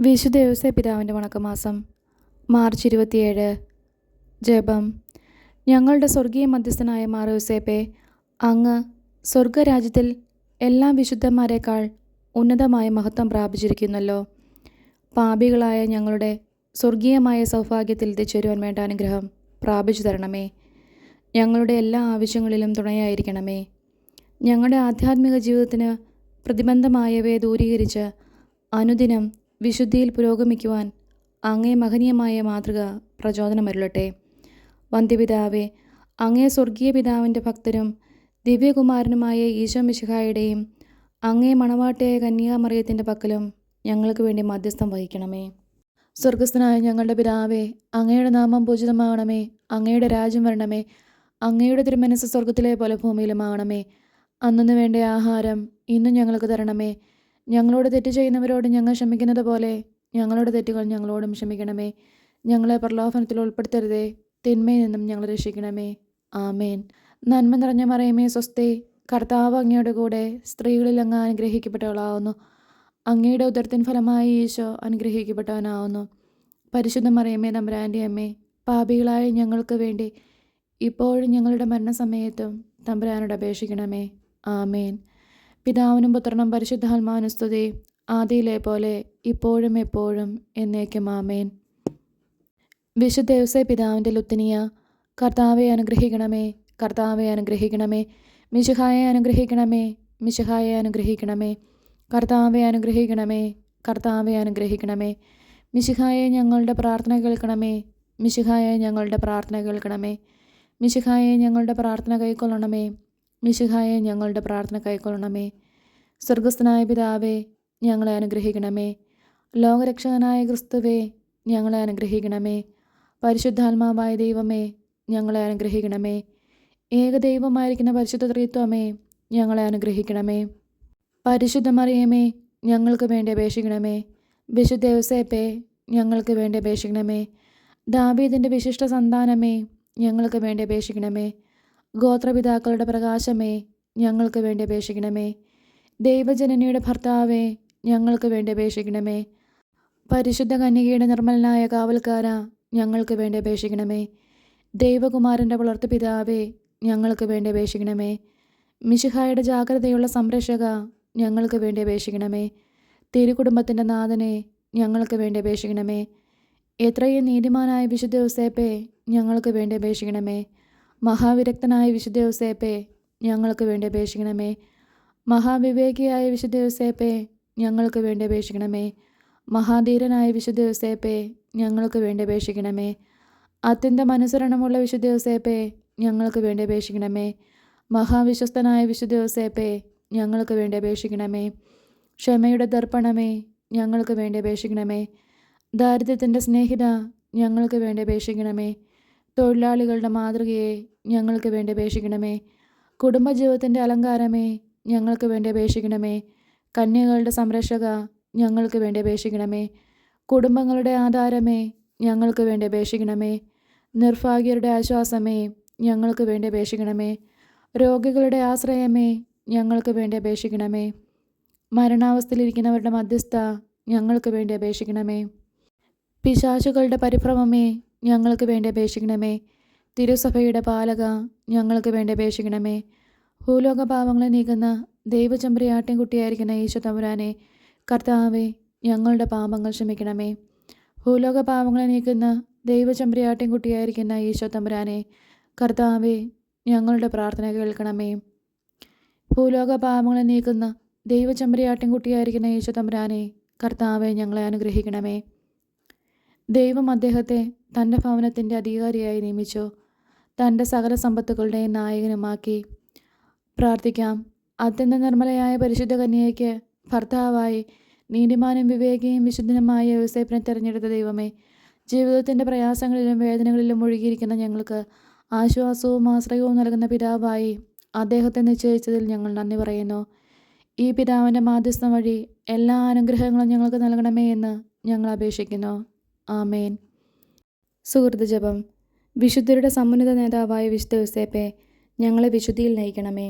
വിശുദ്ധ യോസേപ്പ് പിതാവിൻ്റെ വണക്കമാസം മാർച്ച് 27. ജപം. ഞങ്ങളുടെ സ്വർഗീയ മധ്യസ്ഥനായ മാർ യോസേപ്പെ, അങ്ങ് സ്വർഗരാജ്യത്തിൽ എല്ലാ വിശുദ്ധന്മാരെക്കാൾ ഉന്നതമായ മഹത്വം പ്രാപിച്ചിരിക്കുന്നല്ലോ. പാപികളായ ഞങ്ങളുടെ സ്വർഗീയമായ സൗഭാഗ്യത്തിൽ എത്തിച്ചേരുവാൻ വേണ്ട അനുഗ്രഹം പ്രാപിച്ചു തരണമേ. ഞങ്ങളുടെ എല്ലാ ആവശ്യങ്ങളിലും തുണയായിരിക്കണമേ. ഞങ്ങളുടെ ആധ്യാത്മിക ജീവിതത്തിന് പ്രതിബന്ധമായവയെ ദൂരീകരിച്ച് അനുദിനം വിശുദ്ധിയിൽ പുരോഗമിക്കുവാൻ അങ്ങേ മഹനീയമായ മാതൃക പ്രചോദനമരുളട്ടെ. വന്ധ്യപിതാവേ, അങ്ങേ സ്വർഗീയ പിതാവിൻ്റെ ഭക്തരും ദിവ്യകുമാരനുമായ ഈശോ മിശിഹായുടെയും അങ്ങേ മണവാട്ടിയായ കന്യാമറിയത്തിൻ്റെ പക്കലും ഞങ്ങൾക്ക് വേണ്ടി മധ്യസ്ഥം വഹിക്കണമേ. സ്വർഗസ്ഥനായ ഞങ്ങളുടെ പിതാവേ, അങ്ങയുടെ നാമം പൂജിതമാകണമേ. അങ്ങയുടെ രാജ്യം വരണമേ. അങ്ങയുടെ തിരുമനസ്സ് സ്വർഗത്തിലെ പോലെ ഭൂമിയിലുമാകണമേ. അന്നു വേണ്ട ആഹാരം ഇന്നും ഞങ്ങൾക്ക് തരണമേ. ഞങ്ങളോട് തെറ്റ് ചെയ്യുന്നവരോട് ഞങ്ങൾ ക്ഷമിക്കുന്നത് പോലെ ഞങ്ങളുടെ തെറ്റുകൾ ഞങ്ങളോടും ക്ഷമിക്കണമേ. ഞങ്ങളെ പ്രലോഭനത്തിൽ ഉൾപ്പെടുത്തരുതേ, തിന്മയിൽ നിന്നും ഞങ്ങളെ രക്ഷിക്കണമേ. ആമേൻ. നന്മ നിറഞ്ഞ മറിയമേ സ്വസ്തി, കർത്താവ് അങ്ങയുടെ കൂടെ സ്ത്രീകളിൽ അങ്ങ് അനുഗ്രഹിക്കപ്പെട്ടവളാവുന്നു. അങ്ങയുടെ ഉദരത്തിൻ ഫലമായി ഈശോ അനുഗ്രഹിക്കപ്പെട്ടവനാവുന്നു. പരിശുദ്ധ മറിയമേ തമ്പുരാൻ്റെ അമ്മേ, പാപികളായ ഞങ്ങൾക്ക് വേണ്ടി ഇപ്പോഴും ഞങ്ങളുടെ മരണസമയത്തും തമ്പുരാനോട് അപേക്ഷിക്കണമേ. ആമേൻ. പിതാവിനും പുത്രനും പരിശുദ്ധാത്മാവിനും സ്തുതി, ആദിയിലെ പോലെ ഇപ്പോഴും എപ്പോഴും എന്നേക്കും. ആമേൻ. വിശുദ്ധ യോസേപ്പ് പിതാവിൻ്റെ ലുത്തിനിയ. കർത്താവെ അനുഗ്രഹിക്കണമേ, കർത്താവെ അനുഗ്രഹിക്കണമേ. മിശിഹായെ അനുഗ്രഹിക്കണമേ, മിശിഹായെ അനുഗ്രഹിക്കണമേ. കർത്താവെ അനുഗ്രഹിക്കണമേ, കർത്താവെ അനുഗ്രഹിക്കണമേ. മിശിഹായെ ഞങ്ങളുടെ പ്രാർത്ഥന കേൾക്കണമേ, മിശിഹായെ ഞങ്ങളുടെ പ്രാർത്ഥന കേൾക്കണമേ. മിശിഹായെ ഞങ്ങളുടെ പ്രാർത്ഥന കൈക്കൊള്ളണമേ, മിശിഹായെ ഞങ്ങളുടെ പ്രാർത്ഥന കൈക്കൊള്ളണമേ. സ്വർഗസ്ഥനായ പിതാവേ, ഞങ്ങളെ അനുഗ്രഹിക്കണമേ. ലോകരക്ഷകനായ ക്രിസ്തുവേ, ഞങ്ങളെ അനുഗ്രഹിക്കണമേ. പരിശുദ്ധാത്മാവായ ദൈവമേ, ഞങ്ങളെ അനുഗ്രഹിക്കണമേ. ഏകദൈവമായിരിക്കുന്ന പരിശുദ്ധ ത്രിത്വമേ, ഞങ്ങളെ അനുഗ്രഹിക്കണമേ. പരിശുദ്ധ മറിയമേ, ഞങ്ങൾക്ക് വേണ്ടി അപേക്ഷിക്കണമേ. വിശുദ്ധ യോസേപ്പേ, ഞങ്ങൾക്ക് വേണ്ടി അപേക്ഷിക്കണമേ. ദാവീദിൻ്റെ വിശിഷ്ട സന്താനമേ, ഞങ്ങൾക്ക് വേണ്ടി അപേക്ഷിക്കണമേ. ഗോത്രപിതാക്കളുടെ പ്രകാശമേ, ഞങ്ങൾക്ക് വേണ്ടി അപേക്ഷിക്കണമേ. ദൈവജനനിയുടെ ഭർത്താവേ, ഞങ്ങൾക്ക് വേണ്ടി അപേക്ഷിക്കണമേ. പരിശുദ്ധ കന്യകയുടെ നിർമ്മലനായ കാവൽക്കാര, ഞങ്ങൾക്ക് വേണ്ടി അപേക്ഷിക്കണമേ. ദൈവകുമാരൻ്റെ വളർത്തു പിതാവേ, ഞങ്ങൾക്ക് വേണ്ടി അപേക്ഷിക്കണമേ. മിശിഹായുടെ ജാഗ്രതയുള്ള സംരക്ഷക, ഞങ്ങൾക്ക് വേണ്ടി അപേക്ഷിക്കണമേ. തിരുകുടുംബത്തിൻ്റെ നാഥനെ, ഞങ്ങൾക്ക് വേണ്ടി അപേക്ഷിക്കണമേ. എത്രയും നീതിമാനായ വിശുദ്ധ യോസേപ്പേ, ഞങ്ങൾക്ക് വേണ്ടി അപേക്ഷിക്കണമേ. മഹാവിരക്തനായ വിശുദ്ധ യോസേപ്പേ, ഞങ്ങൾക്ക് വേണ്ടി അപേക്ഷിക്കണമേ. മഹാവിവേകിയായ വിശുദ്ധ യോസേപ്പേ, ഞങ്ങൾക്ക് വേണ്ടി അപേക്ഷിക്കണമേ. മഹാധീരനായ വിശുദ്ധ യോസേപ്പേ, ഞങ്ങൾക്ക് വേണ്ടി അപേക്ഷിക്കണമേ. അത്യന്തം അനുസരണമുള്ള വിശുദ്ധ യോസേപ്പേ, ഞങ്ങൾക്ക് വേണ്ടി അപേക്ഷിക്കണമേ. മഹാവിശ്വസ്തനായ വിശുദ്ധ യോസേപ്പേ, ഞങ്ങൾക്ക് വേണ്ടി അപേക്ഷിക്കണമേ. ക്ഷമയുടെ ദർപ്പണമേ, ഞങ്ങൾക്ക് വേണ്ടി അപേക്ഷിക്കണമേ. ദാരിദ്ര്യത്തിൻ്റെ സ്നേഹിത, ഞങ്ങൾക്ക് വേണ്ടി അപേക്ഷിക്കണമേ. തൊഴിലാളികളുടെ മാതൃകയെ, ഞങ്ങൾക്ക് വേണ്ടി അപേക്ഷിക്കണമേ. കുടുംബജീവിതത്തിൻ്റെ അലങ്കാരമേ, ഞങ്ങൾക്ക് വേണ്ടി അപേക്ഷിക്കണമേ. കന്യകളുടെ സംരക്ഷക, ഞങ്ങൾക്ക് വേണ്ടി അപേക്ഷിക്കണമേ. കുടുംബങ്ങളുടെ ആധാരമേ, ഞങ്ങൾക്ക് വേണ്ടി അപേക്ഷിക്കണമേ. നിർഭാഗ്യരുടെ ആശ്വാസമേ, ഞങ്ങൾക്ക് വേണ്ടി അപേക്ഷിക്കണമേ. രോഗികളുടെ ആശ്രയമേ, ഞങ്ങൾക്ക് വേണ്ടി അപേക്ഷിക്കണമേ. മരണാവസ്ഥയിലിരിക്കുന്നവരുടെ മധ്യസ്ഥ, ഞങ്ങൾക്ക് വേണ്ടി അപേക്ഷിക്കണമേ. പിശാചുകളുടെ പരിഭ്രമമേ, ഞങ്ങൾക്ക് വേണ്ടി അപേക്ഷിക്കണമേ. തിരുസഭയുടെ പാലക, ഞങ്ങൾക്ക് വേണ്ടി അപേക്ഷിക്കണമേ. ഭൂലോക പാപങ്ങളെ നീക്കുന്ന ദൈവചമ്പരിയാട്ടിൻകുട്ടിയായിരിക്കുന്ന ഈശോ തമ്പുരാനെ, കർത്താവെ, ഞങ്ങളുടെ പാപങ്ങൾ ക്ഷമിക്കണമേ. ഭൂലോക പാപങ്ങളെ നീക്കുന്ന ദൈവചമ്പരിയാട്ടിൻകുട്ടിയായിരിക്കുന്ന ഈശോ തമ്പുരാനെ, കർത്താവെ, ഞങ്ങളുടെ പ്രാർത്ഥന കേൾക്കണമേ. ഭൂലോക പാപങ്ങളെ നീക്കുന്ന ദൈവചമ്പരിയാട്ടിൻകുട്ടിയായിരിക്കുന്ന ഈശോ തമ്പുരാനെ, കർത്താവെ, ഞങ്ങളെ അനുഗ്രഹിക്കണമേ. ദൈവം അദ്ദേഹത്തെ തൻ്റെ ഭവനത്തിൻ്റെ അധികാരിയായി നിയമിച്ചു, തൻ്റെ സകല സമ്പത്തുകളുടെയും നായകനുമാക്കി. പ്രാർത്ഥിക്കാം. അത്യന്ത നിർമ്മലയായ പരിശുദ്ധ കന്യകയ്ക്ക് ഭർത്താവായി നീതിമാനും വിവേകിയും വിശുദ്ധനുമായ യോസേപ്പിനെ തിരഞ്ഞെടുത്ത ദൈവമേ, ജീവിതത്തിൻ്റെ പ്രയാസങ്ങളിലും വേദനകളിലും മുഴുകിയിരിക്കുന്ന ഞങ്ങൾക്ക് ആശ്വാസവും ആശ്രയവും നൽകുന്ന പിതാവായി അദ്ദേഹത്തെ നിശ്ചയിച്ചതിൽ ഞങ്ങൾ നന്ദി പറയുന്നു. ഈ പിതാവിൻ്റെ മാധ്യസ്ഥം വഴി എല്ലാ അനുഗ്രഹങ്ങളും ഞങ്ങൾക്ക് നൽകണമേ എന്ന് ഞങ്ങൾ അപേക്ഷിക്കുന്നു. ആമേൻ. സുഹൃത്ത് ജപം. വിശുദ്ധരുടെ സമുന്നത നേതാവായ വിശുദ്ധ യോസേപ്പെ, ഞങ്ങളെ വിശുദ്ധിയിൽ നയിക്കണമേ.